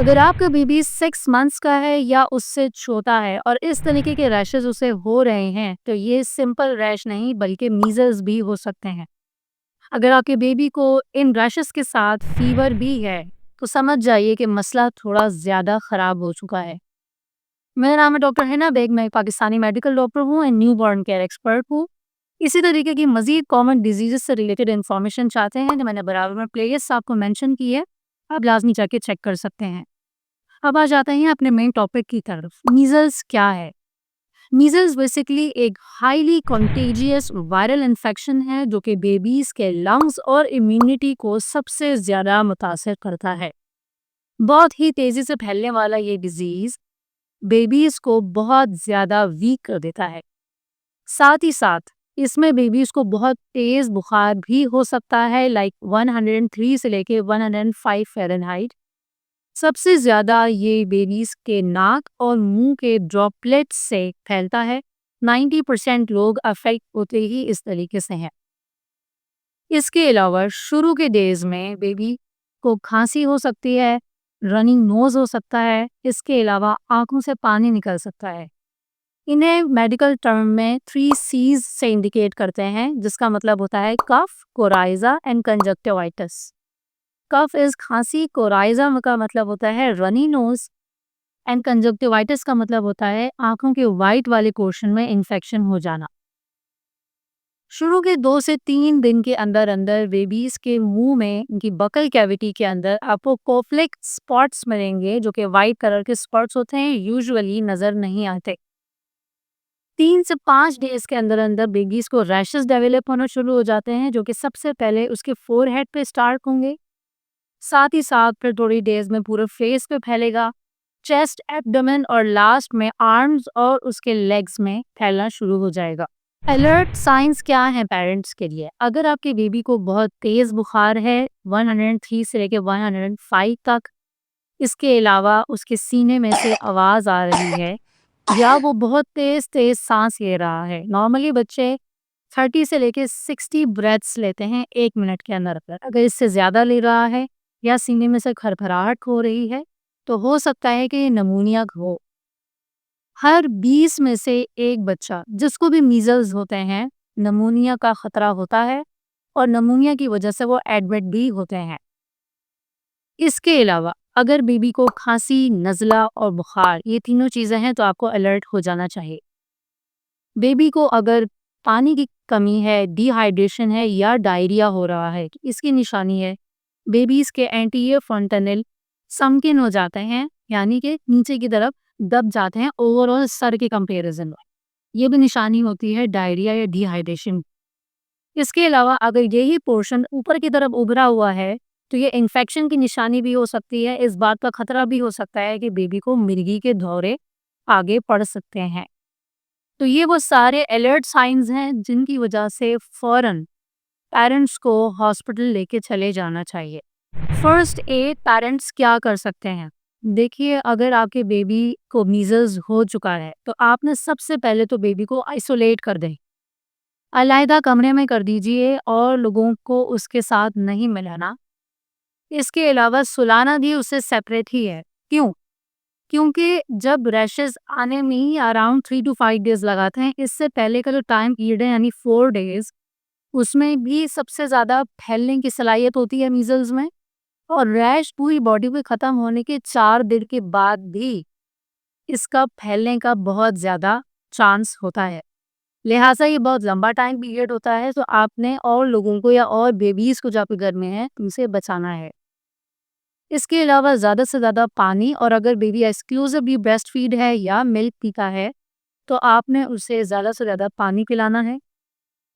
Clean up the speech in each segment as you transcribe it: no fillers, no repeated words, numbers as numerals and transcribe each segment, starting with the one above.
अगर आपका baby 6 months का है या उससे छोटा है और इस तरीके के रैशेस उसे हो रहे हैं, तो ये सिंपल रैश नहीं बल्कि मीजल्स भी हो सकते हैं। अगर आपके बेबी को इन रैशेस के साथ फीवर भी है, तो समझ जाइए कि मसला थोड़ा ज़्यादा ख़राब हो चुका है। मेरा नाम है डॉक्टर हिना बेग, मैं एक पाकिस्तानी मेडिकल डॉक्टर हूँ and new born care expert हूँ। इसी तरीके की मज़ीद कॉमन डिजीज़ से रिलेटेड इन्फॉर्मेशन चाहते हैं तो मैंने बराबर में प्लेलिस्ट आपको मेंशन की है, आप लाज़मी जाके चेक कर सकते हैं। अब आ जाते हैं अपने मेन टॉपिक की तरफ। मीजल्स क्या है? मीजल्स बेसिकली एक हाईली कंटेजियस वायरल इन्फेक्शन है जो कि बेबीज के लंग्स और इम्यूनिटी को सबसे ज़्यादा मुतासर करता है। बहुत ही तेज़ी से फैलने वाला ये डिजीज़ बेबीज को बहुत ज़्यादा वीक कर देता है। साथ ही साथ इसमें बेबीज को बहुत तेज़ बुखार भी हो सकता है, लाइक 103 से लेके 105 फ़ारेनहाइट। सबसे ज़्यादा ये बेबीज़ के नाक और मुंह के ड्रॉपलेट्स से फैलता है। 90% लोग अफेक्ट होते ही इस तरीके से हैं। इसके अलावा शुरू के डेज़ में बेबी को खांसी हो सकती है, रनिंग नोज़ हो सकता है, इसके अलावा आँखों से पानी निकल सकता है। इन्हें मेडिकल टर्म में 3 सीज़ से इंडिकेट करते हैं, जिसका मतलब होता है कफ, कोराइज़ा एंड कंजक्टिवाइटिस। कफ इज़ खांसी, कोराइज़ा का मतलब होता है रनी नोज़ एंड कंजक्टिवाइटिस का मतलब होता है आंखों के वाइट वाले पोर्शन में इन्फेक्शन हो जाना। शुरू के 2 से 3 दिन के अंदर अंदर बेबीज के मुंह में, उनकी बकल कैविटी के अंदर आपको कोफ्लिक स्पॉट्स मिलेंगे जो कि वाइट कलर के स्पॉट्स होते हैं, यूजुअली नजर नहीं आते। 3 से 5 डेज के अंदर अंदर बेबीज को रैशेस डेवलप होना शुरू हो जाते हैं जो कि सबसे पहले उसके फोरहेड पे स्टार्ट होंगे। साथ ही साथ फिर थोड़ी डेज में पूरे फेस पे फैलेगा, चेस्ट, एब्डोमेन और लास्ट में आर्म्स और उसके लेग्स में फैलना शुरू हो जाएगा। अलर्ट साइंस क्या हैं पेरेंट्स के लिए? अगर आपके बेबी को बहुत तेज बुखार है 103 से लेके 105 तक, इसके अलावा उसके सीने में से आवाज आ रही है या वो बहुत तेज तेज सांस ले रहा है। नॉर्मली बच्चे 30 से लेके 60 ब्रेथ्स लेते हैं 1 मिनट के अंदर अंदर। अगर इससे ज्यादा ले रहा है या सीने में से खरखराहट हो रही है तो हो सकता है कि नमूनिया हो। हर 20 में से एक बच्चा जिसको भी मीजल्स होते हैं, नमूनिया का खतरा होता है और नमूनिया की वजह से वो एडमिट भी होते हैं। इसके अलावा अगर बेबी को खांसी, नज़ला और बुखार, ये तीनों चीज़ें हैं तो आपको अलर्ट हो जाना चाहिए। बेबी को अगर पानी की कमी है, डिहाइड्रेशन है या डायरिया हो रहा है, तो इसकी निशानी है बेबीज़ के एंटीरियर फ्रंटनल संकीर्ण हो जाते हैं, यानी कि नीचे की तरफ दब जाते हैं ओवरऑल सर के कंपैरिजन में। ये भी निशानी होती है डायरिया या डिहाइड्रेशन। इसके अलावा अगर यही पोर्शन ऊपर की तरफ उभरा हुआ है तो ये इन्फेक्शन की निशानी भी हो सकती है। इस बात का खतरा भी हो सकता है कि बेबी को मिर्गी के दौरे आगे पड़ सकते हैं। तो ये वो सारे अलर्ट साइंस हैं जिनकी वजह से फौरन पेरेंट्स को हॉस्पिटल लेके चले जाना चाहिए। फर्स्ट एड पेरेंट्स क्या कर सकते हैं? देखिए, अगर आपके बेबी को मीजल्स हो चुका है तो आपने सबसे पहले तो बेबी को आइसोलेट कर दें, अलग कमरे में कर दीजिए और लोगों को उसके साथ नहीं मिलाना। इसके अलावा सुलाना भी उससे सेपरेट ही है। क्यों? क्योंकि जब रैशेस आने में ही अराउंड 3 to 5 डेज लगाते हैं, इससे पहले का जो टाइम पीरियड है यानी 4 डेज, उसमें भी सबसे ज़्यादा फैलने की सलाहियत होती है मीजल्स में। और रैश पूरी बॉडी पे ख़त्म होने के 4 दिन के बाद भी इसका फैलने का बहुत ज़्यादा चांस होता है। लिहाजा ये बहुत लंबा टाइम पीरियड होता है, तो आपने और लोगों को या और बेबीज़ को जो आपके घर में हैं, उनसे बचाना है। इसके अलावा ज़्यादा से ज़्यादा पानी, और अगर बेबी एक्सक्लूसिवली ब्रेस्ट फीड है या मिल्क पीता है, तो आपने उसे ज़्यादा से ज़्यादा पानी पिलाना है।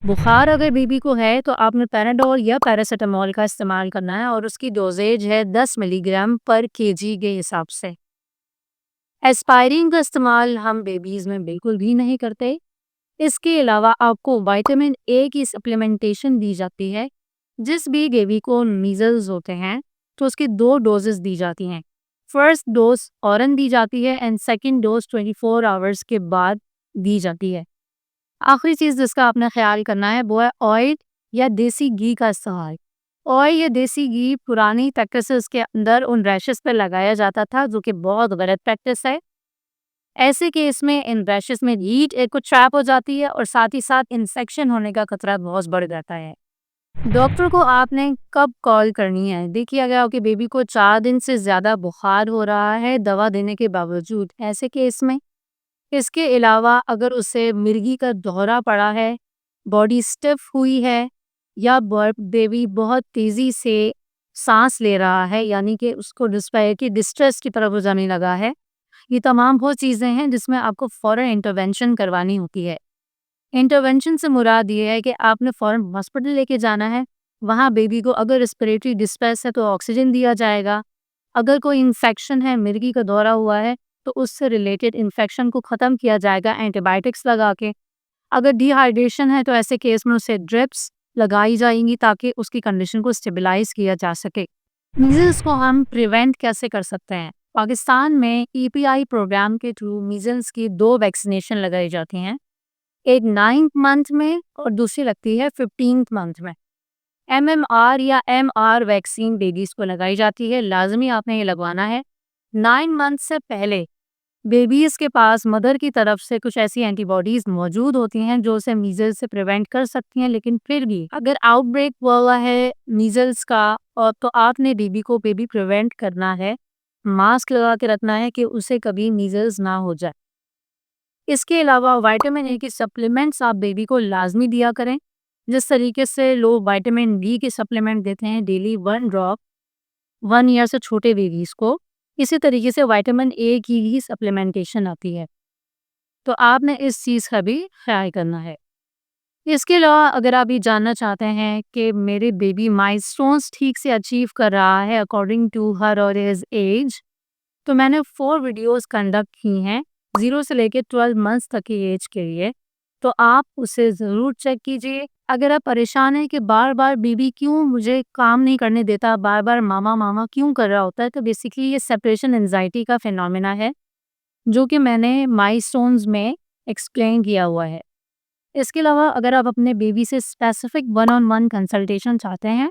बुखार अगर बेबी को है तो आपने पैराडोल या पैरासिटामोल का इस्तेमाल करना है और उसकी डोजेज है 10 मिलीग्राम पर केजी के हिसाब से। एस्पायरिन का इस्तेमाल हम बेबीज़ में बिल्कुल भी नहीं करते। इसके अलावा आपको विटामिन ए की सप्लीमेंटेशन दी जाती है। जिस भी बेबी को मीजल्स होते हैं तो उसकी 2 डोजेस दी जाती हैं। फर्स्ट डोज औरन दी जाती है एंड सेकंड डोज 24 आवर्स के बाद दी जाती है। आखिरी चीज़ जिसका आपने ख्याल करना है वो है ऑयल या देसी घी का इस्तेमाल। और ये देसी घी पुरानी प्रैक्टिसेस के अंदर उन रैशेस पे लगाया जाता था, जो कि बहुत गलत प्रैक्टिस है। ऐसे केस में इन रैशेस में हीट एक को ट्रैप हो जाती है और साथ ही साथ इन्फेक्शन होने का खतरा बहुत बढ़ जाता है। डॉक्टर को आपने कब कॉल करनी है? देखिए, अगर आपके बेबी को 4 दिन से ज़्यादा बुखार हो रहा है दवा देने के बावजूद, ऐसे केस में। इसके अलावा अगर उसे मिर्गी का दौरा पड़ा है, बॉडी स्टिफ हुई है या बेबी बहुत तेज़ी से सांस ले रहा है, यानी कि उसको रिस्पायरेटरी डिस्ट्रेस की तरफ वो जाने लगा है, ये तमाम वो चीज़ें हैं जिसमें आपको फ़ौरन इंटरवेंशन करवानी होती है। इंटरवेंशन से मुराद ये है कि आपने फ़ौरन हॉस्पिटल लेके जाना है। वहाँ बेबी को अगर रिस्पिरेटरी डिस्ट्रेस है तो ऑक्सीजन दिया जाएगा। अगर कोई इन्फेक्शन है, मिर्गी का दौरा हुआ है, तो उससे रिलेटेड इन्फेक्शन को ख़त्म किया जाएगा एंटीबायोटिक्स लगा के। अगर डिहाइड्रेशन है तो ऐसे केस में उसे ड्रिप्स लगाई जाएंगी ताकि उसकी कंडीशन को स्टेबलाइज़ किया जा सके। मीज़ल्स को हम प्रिवेंट कैसे कर सकते हैं? पाकिस्तान में ईपीआई प्रोग्राम के थ्रू मीज़ल्स की 2 वैक्सीनेशन लगाई जाती हैं। एक 9th मंथ में और दूसरी लगती है 15th मंथ में। एमएमआर या एमआर वैक्सीन बेबीज़ को लगाई जाती है, लाज़मी आपने ये लगवाना है। 9 मंथ से पहले बेबीज़ के पास मदर की तरफ से कुछ ऐसी एंटीबॉडीज़ मौजूद होती हैं जो उसे मीज़ल्स से प्रिवेंट कर सकती हैं, लेकिन फिर भी अगर आउटब्रेक हुआ है मीज़ल्स का और तो आपने बेबी प्रिवेंट करना है, मास्क लगा के रखना है कि उसे कभी मीज़ल्स ना हो जाए। इसके अलावा विटामिन ए की सप्लीमेंट्स आप बेबी को लाज़मी दिया करें। जिस तरीके से लोग विटामिन डी के सप्लीमेंट देते हैं डेली 1 ड्रॉप 1 ईयर से छोटे बेबीज़ को, इसी तरीके से विटामिन ए की भी सप्लीमेंटेशन आती है। तो आपने इस चीज़ का भी ख़्याल करना है। इसके अलावा अगर आप ये जानना चाहते हैं कि मेरे बेबी माइलस्टोन्स ठीक से अचीव कर रहा है अकॉर्डिंग टू हर और हिज़ एज, तो मैंने 4 वीडियोज़ कंडक्ट की हैं 0 से लेके 12 मंथ्स तक की एज के लिए। तो आप उसे ज़रूर चेक कीजिए। अगर आप परेशान हैं कि बार-बार बेबी क्यों मुझे काम नहीं करने देता, बार-बार मामा-मामा क्यों कर रहा होता है, तो बेसिकली ये सेपरेशन एंग्ज़ायटी का फिनोमेना है, जो कि मैंने माइलस्टोन्स में एक्सप्लेन किया हुआ है। इसके अलावा अगर आप अपने बेबी से specific one on one consultation चाहते हैं,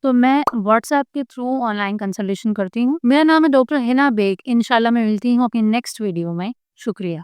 तो मैं व्हाट्सएप के थ्रू ऑनलाइन कंसल्टेशन करती हूँ। मेरा नाम है डॉक्टर हिना बेग। इंशाल्लाह मैं मिलती हूँ अपनी नेक्स्ट वीडियो में। शुक्रिया।